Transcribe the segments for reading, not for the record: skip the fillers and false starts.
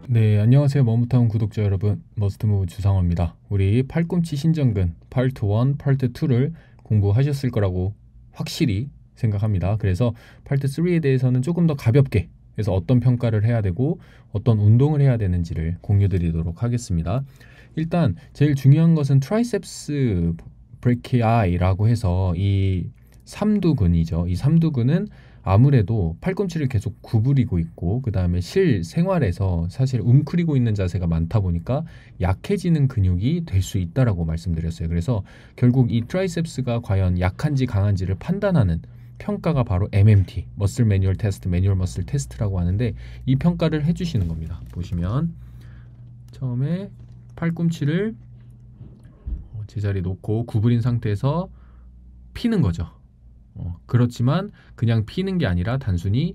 네, 안녕하세요. 머무타운 구독자 여러분. 머스트무브 주상호입니다. 우리 팔꿈치 신전근 파트 1, 파트 2를 공부하셨을 거라고 확실히 생각합니다. 그래서 파트 3에 대해서는 조금 더 가볍게, 그래서 어떤 평가를 해야 되고 어떤 운동을 해야 되는지를 공유 드리도록 하겠습니다. 일단 제일 중요한 것은 트라이셉스 브레키아이라고 해서 이 삼두근이죠. 이 삼두근은 아무래도 팔꿈치를 계속 구부리고 있고 그 다음에 실생활에서 사실 웅크리고 있는 자세가 많다 보니까 약해지는 근육이 될 수 있다라고 말씀드렸어요. 그래서 결국 이 트라이셉스가 과연 약한지 강한지를 판단하는 평가가 바로 MMT, 머슬 매뉴얼 테스트, 매뉴얼 머슬 테스트라고 하는데 이 평가를 해주시는 겁니다. 보시면 처음에 팔꿈치를 제자리에 놓고 구부린 상태에서 피는 거죠. 그렇지만 그냥 피는 게 아니라 단순히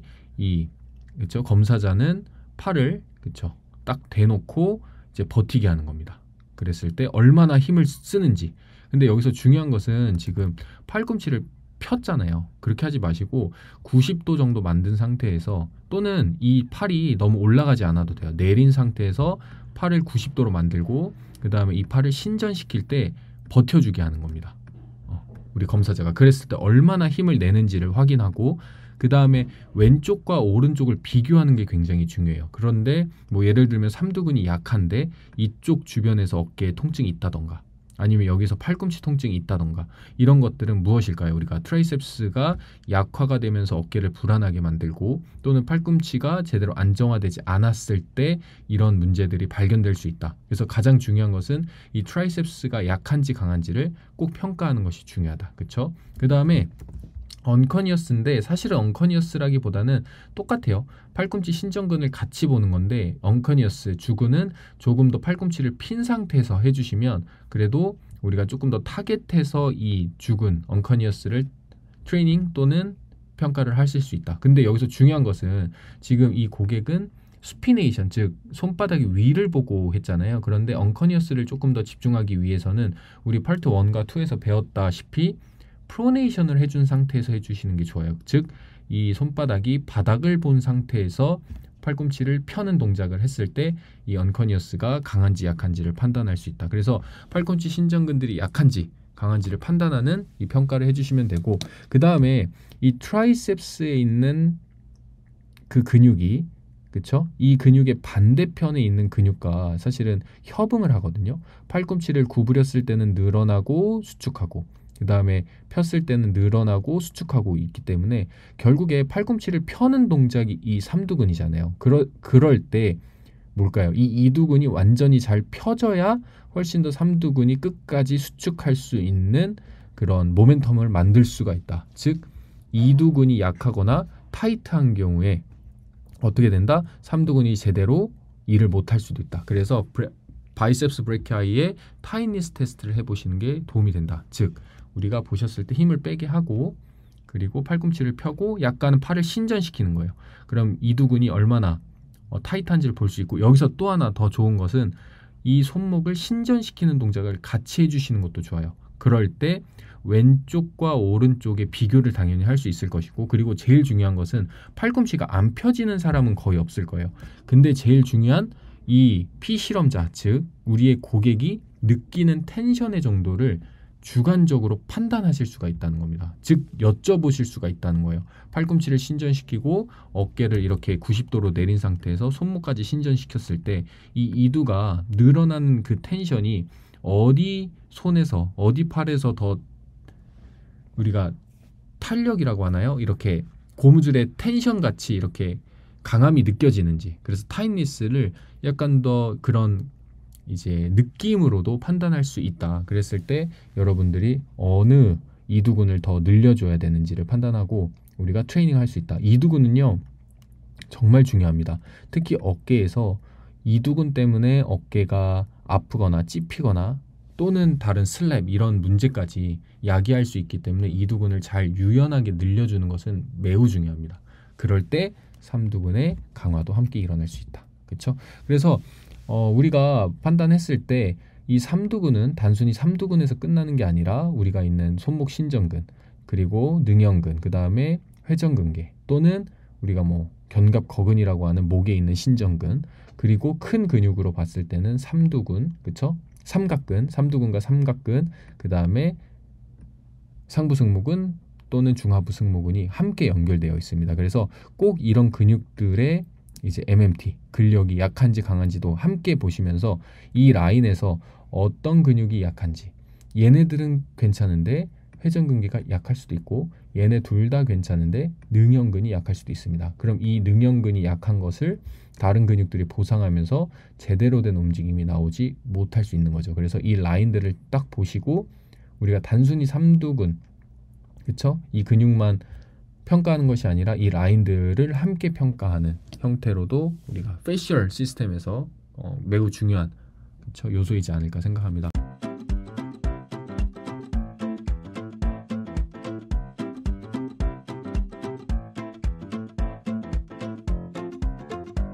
그쵸? 검사자는 팔을 그쵸? 딱 대놓고 이제 버티게 하는 겁니다. 그랬을 때 얼마나 힘을 쓰는지. 근데 여기서 중요한 것은 지금 팔꿈치를 폈잖아요. 그렇게 하지 마시고 90도 정도 만든 상태에서 또는 이 팔이 너무 올라가지 않아도 돼요. 내린 상태에서 팔을 90도로 만들고 그 다음에 이 팔을 신전시킬 때 버텨주게 하는 겁니다. 우리 검사자가 그랬을 때 얼마나 힘을 내는지를 확인하고 그 다음에 왼쪽과 오른쪽을 비교하는 게 굉장히 중요해요. 그런데 뭐 예를 들면 삼두근이 약한데 이쪽 주변에서 어깨에 통증이 있다던가 아니면 여기서 팔꿈치 통증이 있다던가 이런 것들은 무엇일까요? 우리가 트라이셉스가 약화가 되면서 어깨를 불안하게 만들고 또는 팔꿈치가 제대로 안정화되지 않았을 때 이런 문제들이 발견될 수 있다. 그래서 가장 중요한 것은 이 트라이셉스가 약한지 강한지를 꼭 평가하는 것이 중요하다. 그렇죠? 그 다음에 언커니어스인데 사실은 언커니어스라기보다는 똑같아요. 팔꿈치 신전근을 같이 보는 건데 언커니어스 주근은 조금 더 팔꿈치를 핀 상태에서 해주시면 그래도 우리가 조금 더 타겟해서 이 주근 언커니어스를 트레이닝 또는 평가를 하실 수 있다. 근데 여기서 중요한 것은 지금 이 고객은 수피네이션 즉 손바닥이 위를 보고 했잖아요. 그런데 언커니어스를 조금 더 집중하기 위해서는 우리 파트 1과 2에서 배웠다시피 프로네이션을 해준 상태에서 해주시는 게 좋아요. 즉 이 손바닥이 바닥을 본 상태에서 팔꿈치를 펴는 동작을 했을 때 이 언커니어스가 강한지 약한지를 판단할 수 있다. 그래서 팔꿈치 신전근들이 약한지 강한지를 판단하는 이 평가를 해주시면 되고 그 다음에 이 트라이셉스에 있는 그 근육이 그쵸? 이 근육의 반대편에 있는 근육과 사실은 협응을 하거든요. 팔꿈치를 구부렸을 때는 늘어나고 수축하고 그 다음에 폈을 때는 늘어나고 수축하고 있기 때문에 결국에 팔꿈치를 펴는 동작이 이 삼두근이잖아요. 그럴 때 뭘까요? 이 이두근이 완전히 잘 펴져야 훨씬 더 삼두근이 끝까지 수축할 수 있는 그런 모멘텀을 만들 수가 있다. 즉 이두근이 약하거나 타이트한 경우에 어떻게 된다? 삼두근이 제대로 일을 못할 수도 있다. 그래서 바이셉스 브레키아이의 타이니스 테스트를 해보시는 게 도움이 된다. 즉 우리가 보셨을 때 힘을 빼게 하고 그리고 팔꿈치를 펴고 약간은 팔을 신전시키는 거예요. 그럼 이두근이 얼마나 타이트한지를 볼 수 있고 여기서 또 하나 더 좋은 것은 이 손목을 신전시키는 동작을 같이 해주시는 것도 좋아요. 그럴 때 왼쪽과 오른쪽의 비교를 당연히 할 수 있을 것이고 그리고 제일 중요한 것은 팔꿈치가 안 펴지는 사람은 거의 없을 거예요. 근데 제일 중요한 이 피실험자 즉 우리의 고객이 느끼는 텐션의 정도를 주관적으로 판단하실 수가 있다는 겁니다. 즉 여쭤보실 수가 있다는 거예요. 팔꿈치를 신전시키고 어깨를 이렇게 90도로 내린 상태에서 손목까지 신전시켰을 때 이 이두가 늘어나는 그 텐션이 어디 손에서 어디 팔에서 더 우리가 탄력이라고 하나요? 이렇게 고무줄의 텐션 같이 이렇게 강함이 느껴지는지 그래서 타임니스를 약간 더 그런 이제 느낌으로도 판단할 수 있다. 그랬을 때 여러분들이 어느 이두근을 더 늘려줘야 되는지를 판단하고 우리가 트레이닝할 수 있다. 이두근은요 정말 중요합니다. 특히 어깨에서 이두근 때문에 어깨가 아프거나 찝히거나 또는 다른 슬랩 이런 문제까지 야기할 수 있기 때문에 이두근을 잘 유연하게 늘려주는 것은 매우 중요합니다. 그럴 때 삼두근의 강화도 함께 일어날 수 있다. 그렇죠? 그래서 우리가 판단했을 때 이 삼두근은 단순히 삼두근에서 끝나는 게 아니라 우리가 있는 손목 신전근 그리고 능형근 그 다음에 회전근개 또는 우리가 뭐 견갑거근이라고 하는 목에 있는 신전근, 그리고 큰 근육으로 봤을 때는 삼두근, 그쵸? 삼각근, 삼두근과 삼각근, 그 다음에 상부승모근 또는 중하부승모근이 함께 연결되어 있습니다. 그래서 꼭 이런 근육들의 이제 MMT, 근력이 약한지 강한지도 함께 보시면서 이 라인에서 어떤 근육이 약한지, 얘네들은 괜찮은데 회전근개가 약할 수도 있고 얘네 둘 다 괜찮은데 능형근이 약할 수도 있습니다. 그럼 이 능형근이 약한 것을 다른 근육들이 보상하면서 제대로 된 움직임이 나오지 못할 수 있는 거죠. 그래서 이 라인들을 딱 보시고 우리가 단순히 삼두근, 그쵸? 이 근육만 평가하는 것이 아니라 이 라인들을 함께 평가하는 형태로도 우리가 페이셜 시스템에서 매우 중요한, 그쵸? 요소이지 않을까 생각합니다.